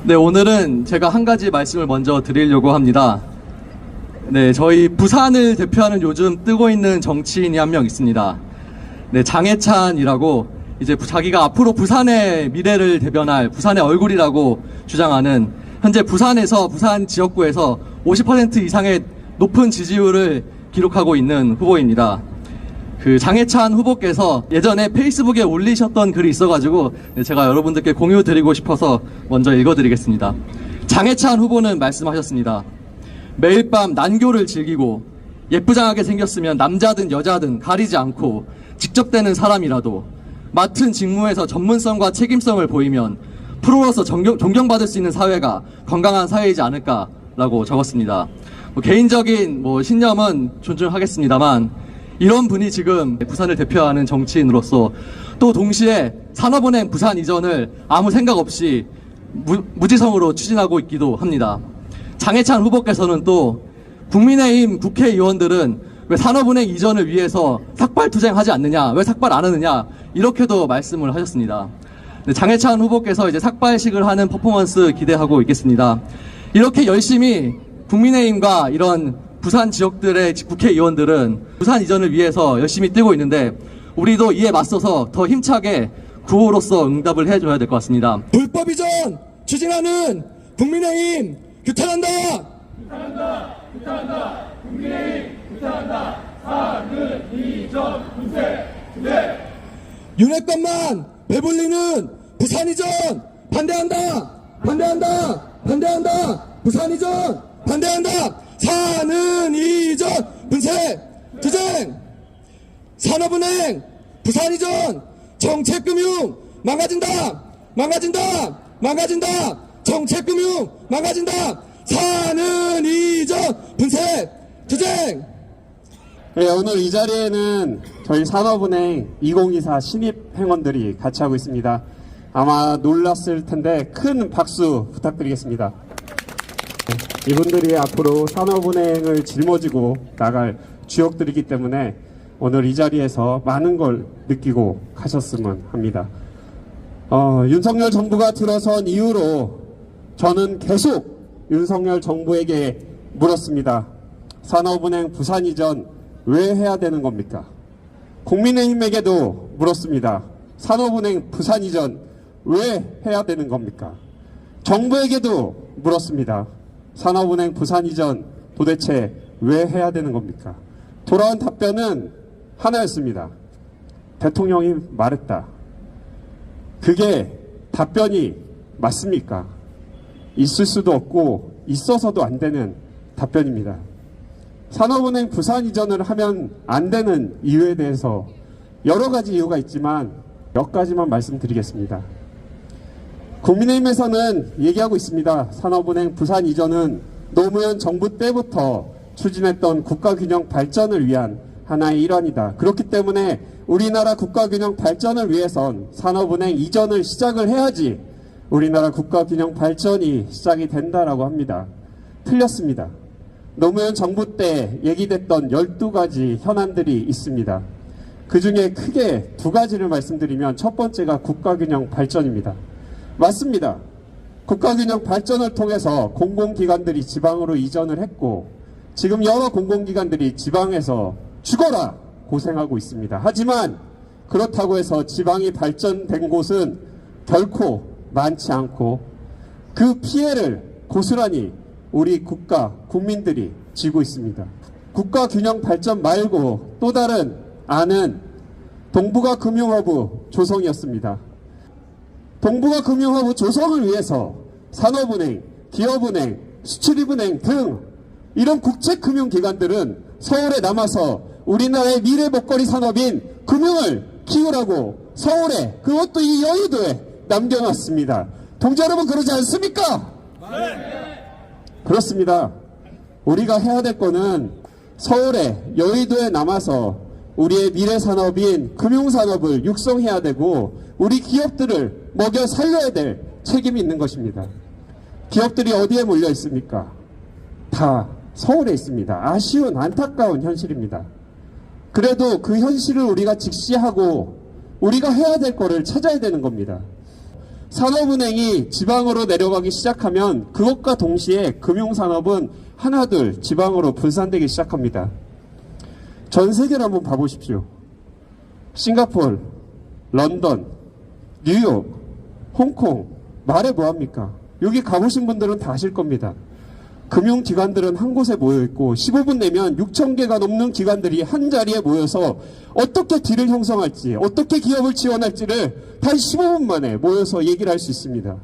네, 오늘은 제가 한 가지 말씀을 먼저 드리려고 합니다. 네, 저희 부산을 대표하는 요즘 뜨고 있는 정치인이 한 명 있습니다. 네, 장해찬이라고 이제 자기가 앞으로 부산의 미래를 대변할 부산의 얼굴이라고 주장하는, 현재 부산에서, 부산 지역구에서 50% 이상의 높은 지지율을 기록하고 있는 후보입니다. 그 장해찬 후보께서 예전에 페이스북에 올리셨던 글이 있어가지고 제가 여러분들께 공유 드리고 싶어서 먼저 읽어드리겠습니다. 장해찬 후보는 말씀하셨습니다. 매일 밤 난교를 즐기고 예쁘장하게 생겼으면 남자든 여자든 가리지 않고 직접 되는 사람이라도 맡은 직무에서 전문성과 책임성을 보이면 프로로서 존경받을 수 있는 사회가 건강한 사회이지 않을까라고 적었습니다. 개인적인 신념은 존중하겠습니다만 이런 분이 지금 부산을 대표하는 정치인으로서 또 동시에 산업은행 부산 이전을 아무 생각 없이 무지성으로 추진하고 있기도 합니다. 장해찬 후보께서는 또 국민의힘 국회의원들은 왜 산업은행 이전을 위해서 삭발투쟁하지 않느냐, 왜 삭발 안 하느냐, 이렇게도 말씀을 하셨습니다. 장해찬 후보께서 이제 삭발식을 하는 퍼포먼스 기대하고 있겠습니다. 이렇게 열심히 국민의힘과 이런 부산 지역들의 국회의원들은 부산 이전을 위해서 열심히 뛰고 있는데 우리도 이에 맞서서 더 힘차게 구호로서 응답을 해줘야 될 것 같습니다. 불법 이전 추진하는 국민의힘 규탄한다. 규탄한다. 규탄한다. 국민의힘 규탄한다. 사는 이전 분쇄 네. 윤핵관만 배불리는 부산 이전 반대한다. 반대한다. 반대한다. 부산 이전 반대한다. 사는 이전 분쇄 투쟁. 산업은행 부산 이전 정책금융 망가진다. 망가진다. 망가진다. 정책금융 망가진다. 사는 이전 분쇄 투쟁. 네, 오늘 이 자리에는 저희 산업은행 2024 신입 행원들이 같이 하고 있습니다. 아마 놀랐을 텐데 큰 박수 부탁드리겠습니다. 이분들이 앞으로 산업은행을 짊어지고 나갈 주역들이기 때문에 오늘 이 자리에서 많은 걸 느끼고 가셨으면 합니다. 윤석열 정부가 들어선 이후로 저는 계속 윤석열 정부에게 물었습니다. 산업은행 부산 이전 왜 해야 되는 겁니까? 국민의힘에게도 물었습니다. 산업은행 부산 이전 왜 해야 되는 겁니까? 정부에게도 물었습니다. 산업은행 부산 이전 도대체 왜 해야 되는 겁니까? 돌아온 답변은 하나였습니다. 대통령이 말했다. 그게 답변이 맞습니까? 있을 수도 없고 있어서도 안 되는 답변입니다. 산업은행 부산 이전을 하면 안 되는 이유에 대해서 여러 가지 이유가 있지만 몇 가지만 말씀드리겠습니다. 국민의힘에서는 얘기하고 있습니다. 산업은행 부산 이전은 노무현 정부 때부터 추진했던 국가균형 발전을 위한 하나의 일환이다. 그렇기 때문에 우리나라 국가균형 발전을 위해선 산업은행 이전을 시작을 해야지 우리나라 국가균형 발전이 시작이 된다라고 합니다. 틀렸습니다. 노무현 정부 때 얘기됐던 12가지 현안들이 있습니다. 그 중에 크게 두 가지를 말씀드리면 첫 번째가 국가균형 발전입니다. 맞습니다. 국가균형 발전을 통해서 공공기관들이 지방으로 이전을 했고 지금 여러 공공기관들이 지방에서 죽어라 고생하고 있습니다. 하지만 그렇다고 해서 지방이 발전된 곳은 결코 많지 않고 그 피해를 고스란히 우리 국가, 국민들이 지고 있습니다. 국가균형 발전 말고 또 다른 안은 동북아 금융허브 조성이었습니다. 동북아 금융허브 조성을 위해서 산업은행, 기업은행, 수출입은행 등 이런 국제금융기관들은 서울에 남아서 우리나라의 미래 먹거리 산업인 금융을 키우라고 서울에, 그것도 이 여의도에 남겨놨습니다. 동지 여러분, 그러지 않습니까? 네. 그렇습니다. 우리가 해야 될 거는 서울에, 여의도에 남아서 우리의 미래 산업인 금융산업을 육성해야 되고 우리 기업들을 먹여 살려야 될 책임이 있는 것입니다. 기업들이 어디에 몰려 있습니까? 다 서울에 있습니다. 아쉬운 안타까운 현실입니다. 그래도 그 현실을 우리가 직시하고 우리가 해야 될 거를 찾아야 되는 겁니다. 산업은행이 지방으로 내려가기 시작하면 그것과 동시에 금융산업은 하나둘 지방으로 분산되기 시작합니다. 전 세계를 한번 봐보십시오. 싱가포르, 런던, 뉴욕, 홍콩, 말해 뭐합니까? 여기 가보신 분들은 다 아실 겁니다. 금융기관들은 한 곳에 모여있고 15분 내면 6,000개가 넘는 기관들이 한 자리에 모여서 어떻게 딜을 형성할지, 어떻게 기업을 지원할지를 단 15분 만에 모여서 얘기를 할 수 있습니다.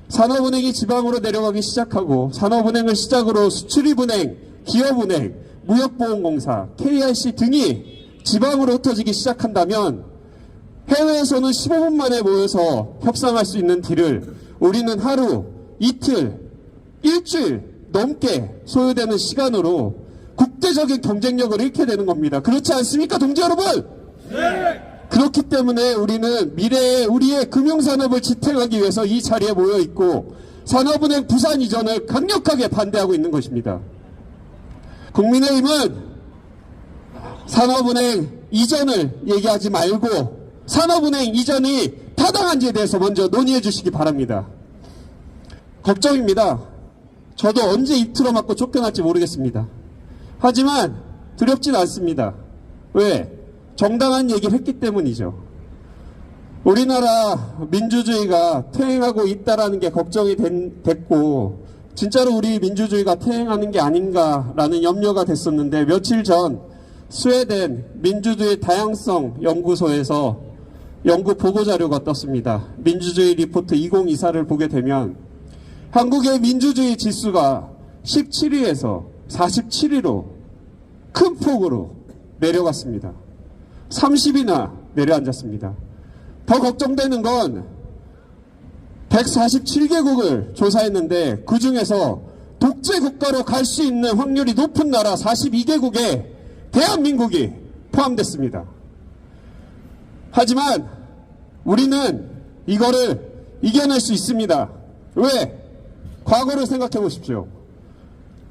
산업은행이 지방으로 내려가기 시작하고 산업은행을 시작으로 수출입은행, 기업은행, 무역보험공사, KIC 등이 지방으로 흩어지기 시작한다면 해외에서는 15분 만에 모여서 협상할 수 있는 딜을 우리는 하루, 이틀, 일주일 넘게 소요되는 시간으로 국제적인 경쟁력을 잃게 되는 겁니다. 그렇지 않습니까, 동지 여러분? 네. 그렇기 때문에 우리는 미래의 우리의 금융산업을 지탱하기 위해서 이 자리에 모여있고 산업은행 부산 이전을 강력하게 반대하고 있는 것입니다. 국민의힘은 산업은행 이전을 얘기하지 말고 산업은행 이전이 타당한지에 대해서 먼저 논의해 주시기 바랍니다. 걱정입니다. 저도 언제 입 틀어맞고 쫓겨날지 모르겠습니다. 하지만 두렵진 않습니다. 왜? 정당한 얘기를 했기 때문이죠. 우리나라 민주주의가 퇴행하고 있다라는 게 걱정이 됐고 진짜로 우리 민주주의가 퇴행하는 게 아닌가라는 염려가 됐었는데 며칠 전 스웨덴 민주주의 다양성 연구소에서 연구 보고자료가 떴습니다. 민주주의 리포트 2024를 보게 되면 한국의 민주주의 지수가 17위에서 47위로 큰 폭으로 내려갔습니다. 30위나 내려앉았습니다. 더 걱정되는 건 147개국을 조사했는데 그 중에서 독재 국가로 갈 수 있는 확률이 높은 나라 42개국에 대한민국이 포함됐습니다. 하지만 우리는 이거를 이겨낼 수 있습니다. 왜? 과거를 생각해 보십시오.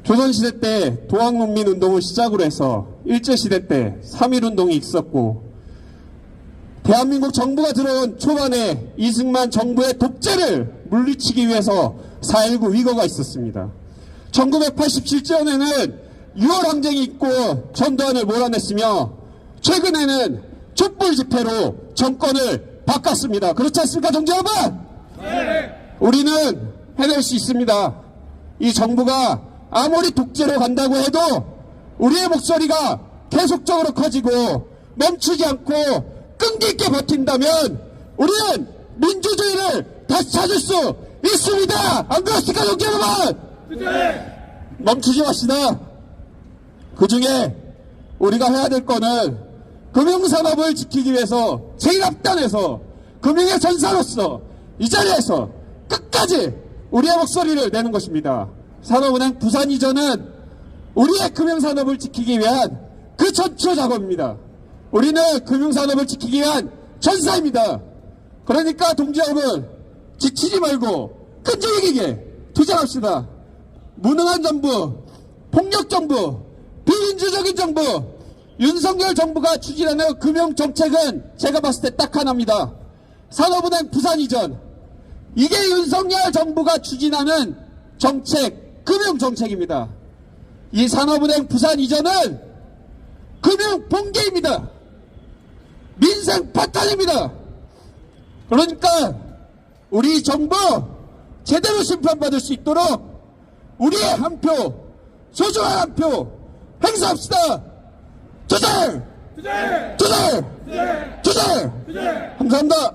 조선시대 때 도항농민운동을 시작으로 해서 일제시대 때 3.1운동이 있었고 대한민국 정부가 들어온 초반에 이승만 정부의 독재를 물리치기 위해서 4.19 위거가 있었습니다. 1987년에는 6월 항쟁이 있고 전두환을 몰아냈으며 최근에는 촛불 집회로 정권을 바꿨습니다. 그렇지 않습니까, 동지 여러분? 네. 우리는 해낼 수 있습니다. 이 정부가 아무리 독재로 간다고 해도 우리의 목소리가 계속적으로 커지고 멈추지 않고 끈기 있게 버틴다면 우리는 민주주의를 다시 찾을 수 있습니다. 안 그렇습니까, 동지 여러분? 네. 멈추지 맙시다. 그 중에 우리가 해야 될 거는 금융산업을 지키기 위해서 제일 앞단에서 금융의 전사로서 이 자리에서 끝까지 우리의 목소리를 내는 것입니다. 산업은행 부산 이전은 우리의 금융산업을 지키기 위한 그 전초 작업입니다. 우리는 금융산업을 지키기 위한 전사입니다. 그러니까 동지 여러분 지치지 말고 끈질기게 투쟁합시다. 무능한 정부, 폭력 정부, 비민주적인 정부, 윤석열 정부가 추진하는 금융정책은 제가 봤을 때 딱 하나입니다. 산업은행 부산 이전. 이게 윤석열 정부가 추진하는 정책, 금융정책입니다. 이 산업은행 부산 이전은 금융 붕괴입니다. 민생 파탄입니다. 그러니까 우리 정부 제대로 심판받을 수 있도록 우리의 한 표, 소중한 한 표 행사합시다. 투쟁! 투쟁! 투쟁! 투쟁! 투쟁! 투쟁! 감사합니다.